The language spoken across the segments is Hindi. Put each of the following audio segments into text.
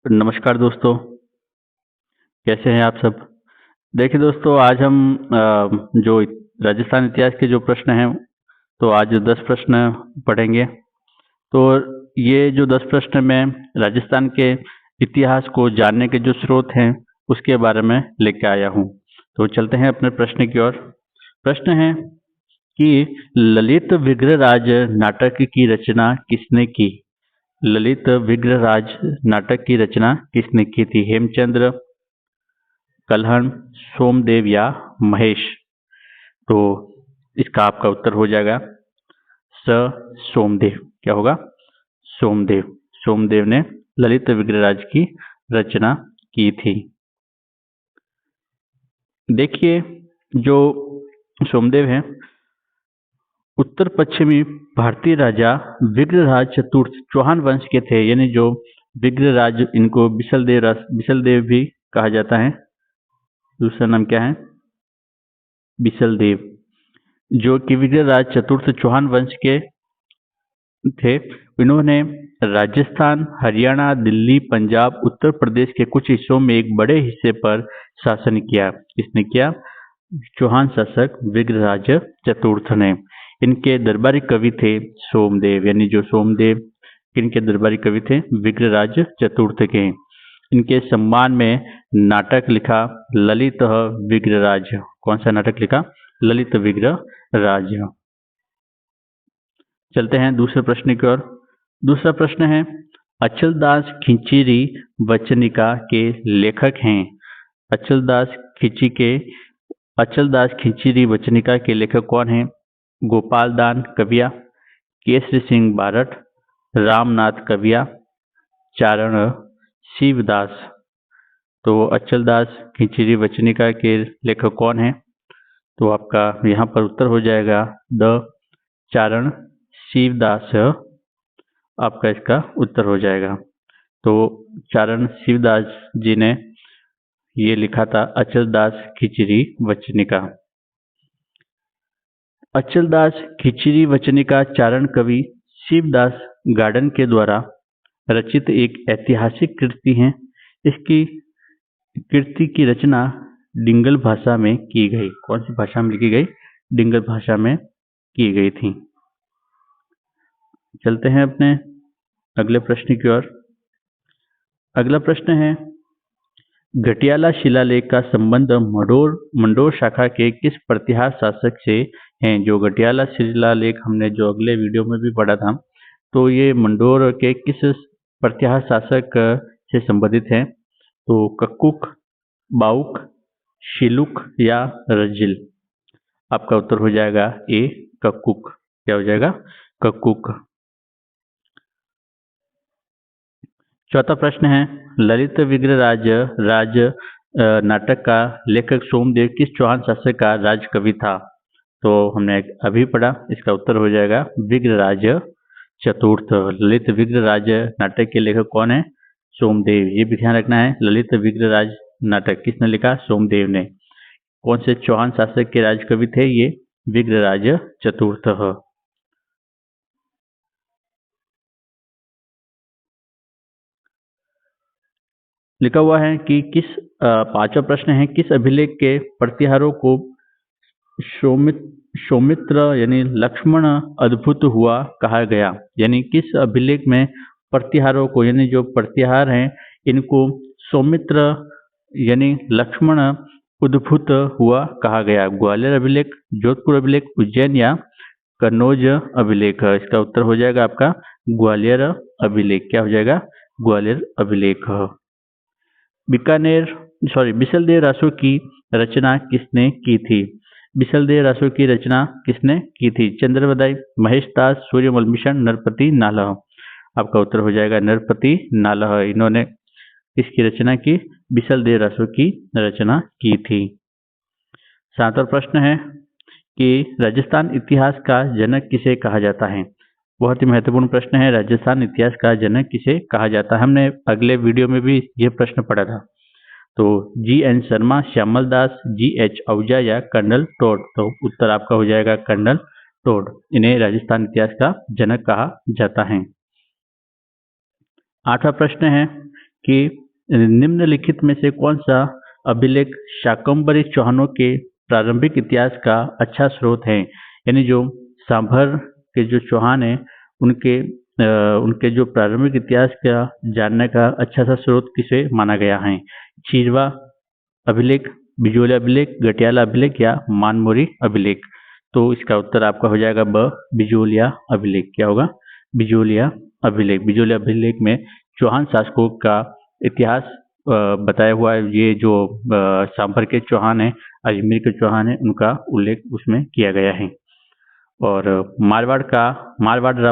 नमस्कार दोस्तों, कैसे हैं आप सब? देखिए दोस्तों, आज हम जो राजस्थान इतिहास के जो प्रश्न हैं, तो आज 10 प्रश्न पढ़ेंगे। तो ये जो 10 प्रश्न मैं राजस्थान के इतिहास को जानने के जो स्रोत हैं, उसके बारे में लेके आया हूँ। तो चलते हैं अपने प्रश्न की ओर। प्रश्न है कि ललित विग्रहराज नाटक की रचना किसने की? ललित विग्रहराज नाटक की रचना किसने की थी? हेमचंद्र, कल्हण, सोमदेव या महेश? तो इसका आपका उत्तर हो जाएगा स सोमदेव। क्या होगा? सोमदेव। सोमदेव ने ललित विग्रहराज की रचना की थी। देखिए, जो सोमदेव हैं, उत्तर पश्चिमी भारतीय राजा विग्रहराज चतुर्थ चौहान वंश के थे। यानी जो विग्रहराज, इनको बिसलदेव भी कहा जाता है। दूसरा नाम क्या है? बिसलदेव, जो कि विग्रहराज चतुर्थ चौहान वंश के थे। इन्होंने राजस्थान, हरियाणा, दिल्ली, पंजाब, उत्तर प्रदेश के कुछ हिस्सों में एक बड़े हिस्से पर शासन किया। किसने किया? चौहान शासक विग्रहराज चतुर्थ ने। इनके दरबारी कवि थे सोमदेव। यानी जो सोमदेव, इनके दरबारी कवि थे विग्रहराज चतुर्थ के। इनके सम्मान में नाटक लिखा ललित विग्रहराज। कौन सा नाटक लिखा? ललित विग्रहराज। चलते हैं दूसरे प्रश्न की ओर। दूसरा प्रश्न है, अचलदास खिंचीरी वचनिका के लेखक हैं। अचलदास खिंची के अचलदास खिंचीरी वचनिका के लेखक कौन हैं? गोपालदान कविया, केसरी सिंह बारठ, रामनाथ कविया, चारण शिवदास। तो अचलदास खिंचीरी वचनिका के लेखक कौन हैं? तो आपका यहाँ पर उत्तर हो जाएगा द चारण शिवदास। आपका इसका उत्तर हो जाएगा। तो चारण शिवदास जी ने ये लिखा था अचलदास खिचरी वचनिका। अचलदास खिचरी वचनिका चारण कवि शिवदास गार्डन के द्वारा रचित एक ऐतिहासिक कृति है। इसकी कृति की रचना डिंगल भाषा में की गई। कौन सी भाषा में लिखी गई? डिंगल भाषा में की गई थी। चलते हैं अपने अगले प्रश्न की ओर। अगला प्रश्न है, घटियाला शिलालेख का संबंध मंडोर शाखा के किस प्रतिहार शासक से है? जो घटियाला शिलालेख हमने जो अगले वीडियो में भी पढ़ा था, तो ये मंडोर के किस प्रतिहार शासक से संबंधित है? तो कक्कुक, बाउक, शिलुक या रजिल? आपका उत्तर हो जाएगा ए कक्कुक। क्या हो जाएगा? कक्कुक। चौथा प्रश्न है, ललित विग्रहराज राज नाटक का लेखक सोमदेव किस चौहान शासक का राज कवि था? तो हमने अभी पढ़ा, इसका उत्तर हो जाएगा विग्रहराज चतुर्थ। ललित विग्रहराज नाटक के लेखक कौन है? सोमदेव। ये भी ध्यान रखना है, ललित विग्रहराज नाटक किसने लिखा? सोमदेव ने। कौन से चौहान शासक के राज कवि थे ये? विग्रहराज चतुर्थ। लिखा हुआ है कि पांचवा प्रश्न है, किस अभिलेख के प्रतिहारों को सौमित्र यानी लक्ष्मण अद्भुत हुआ कहा गया? यानी किस अभिलेख में प्रतिहारों को, यानी जो प्रतिहार हैं, इनको सौमित्र यानी लक्ष्मण उद्भुत हुआ कहा गया? ग्वालियर अभिलेख, जोधपुर अभिलेख, उज्जैन या कन्नौज अभिलेख? इसका उत्तर हो जाएगा आपका ग्वालियर अभिलेख। क्या हो जाएगा? ग्वालियर अभिलेख। बिसलदेव रासो की रचना किसने की थी? बिसलदेव रासो की रचना किसने की थी? चंद्रवदाई, महेश दास, सूर्यमल मिशन, नरपति नालह? आपका उत्तर हो जाएगा नरपति नालह। इन्होंने इसकी रचना की? बिसलदेव रासो की रचना की थी। सातवां प्रश्न है कि राजस्थान इतिहास का जनक किसे कहा जाता है? बहुत ही महत्वपूर्ण प्रश्न है, राजस्थान इतिहास का जनक किसे कहा जाता है? हमने अगले वीडियो में भी यह प्रश्न पढ़ा था। तो जी.एन. शर्मा, श्यामल दास, जी.एच. आहूजा या कर्नल टोड? तो उत्तर आपका हो जाएगा कर्नल टोड। इन्हें राजस्थान इतिहास का जनक कहा जाता है। आठवां प्रश्न है कि निम्नलिखित में से कौन सा अभिलेख शाकंभरी चौहानों के प्रारंभिक इतिहास का अच्छा स्रोत है। यानी जो सांभर के जो चौहान हैं उनके जो प्रारंभिक इतिहास का जानने का अच्छा सा स्रोत किसे माना गया है। चीरवा अभिलेख, बिजोलिया अभिलेख, गटियाला अभिलेख या मानमोरी अभिलेख। तो इसका उत्तर आपका हो जाएगा ब, बिजोलिया अभिलेख। क्या होगा? बिजोलिया अभिलेख। बिजोलिया अभिलेख में चौहान शासकों का इतिहास बताया हुआ है। ये जो सांभर के चौहान है, अजमेर के चौहान है, उनका उल्लेख उसमें किया गया है। और मारवाड़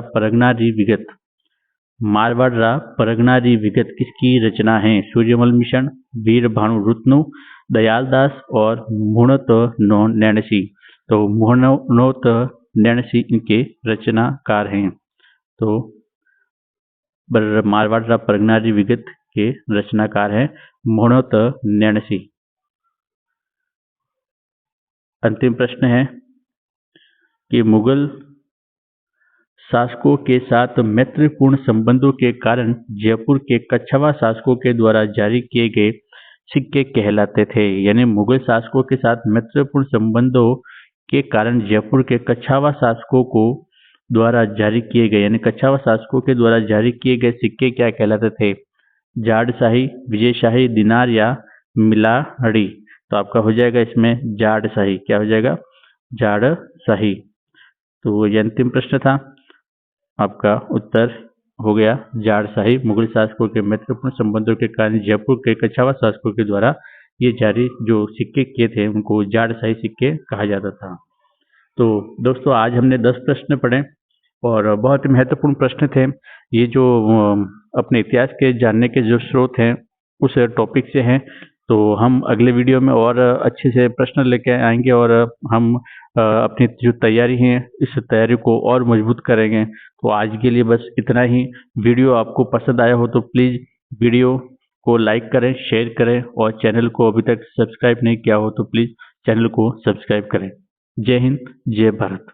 परगनारी विगत, मारवाड़ परगनारी विगत किसकी रचना है? सूर्यमल मिशन, वीर भानु रुत्नु, दयाल दास और मुहणत नैणसी। तो मुहणत नैणसी इनके रचनाकार हैं। तो मारवाड़ परगनारी विगत के रचनाकार हैं मुहणत नैणसी। अंतिम प्रश्न है कि मुगल शासकों के साथ मैत्रीपूर्ण संबंधों के कारण जयपुर के कछवाहा शासकों के द्वारा जारी किए गए सिक्के कहलाते थे। यानी मुगल शासकों के साथ मैत्रीपूर्ण संबंधों के कारण जयपुर के कछवाहा शासकों को द्वारा जारी किए गए, यानी कछवाहा शासकों के द्वारा जारी किए गए सिक्के क्या कहलाते थे? जाड़शाही, विजयशाही, दिनार या मिलाड़ी। तो आपका हो जाएगा इसमें जाड़शाही। क्या हो जाएगा? जाड़शाही। तो ये अंतिम प्रश्न था, आपका उत्तर हो गया जाड़शाही। मुगल शासकों के मैत्रीपूर्ण संबंधों के कारण जयपुर के कछवाहा शासकों के द्वारा ये जारी जो सिक्के किए थे उनको जाड़शाही सिक्के कहा जाता था। तो दोस्तों आज हमने 10 प्रश्न पढ़े और बहुत ही महत्वपूर्ण प्रश्न थे। ये जो अपने इतिहास के जानने के जो स्रोत हैं उस टॉपिक से हैं। तो हम अगले वीडियो में और अच्छे से प्रश्न लेके आएंगे और हम अपनी जो तैयारी है इस तैयारी को और मजबूत करेंगे। तो आज के लिए बस इतना ही। वीडियो आपको पसंद आया हो तो प्लीज़ वीडियो को लाइक करें, शेयर करें और चैनल को अभी तक सब्सक्राइब नहीं किया हो तो प्लीज़ चैनल को सब्सक्राइब करें। जय हिंद, जय भारत।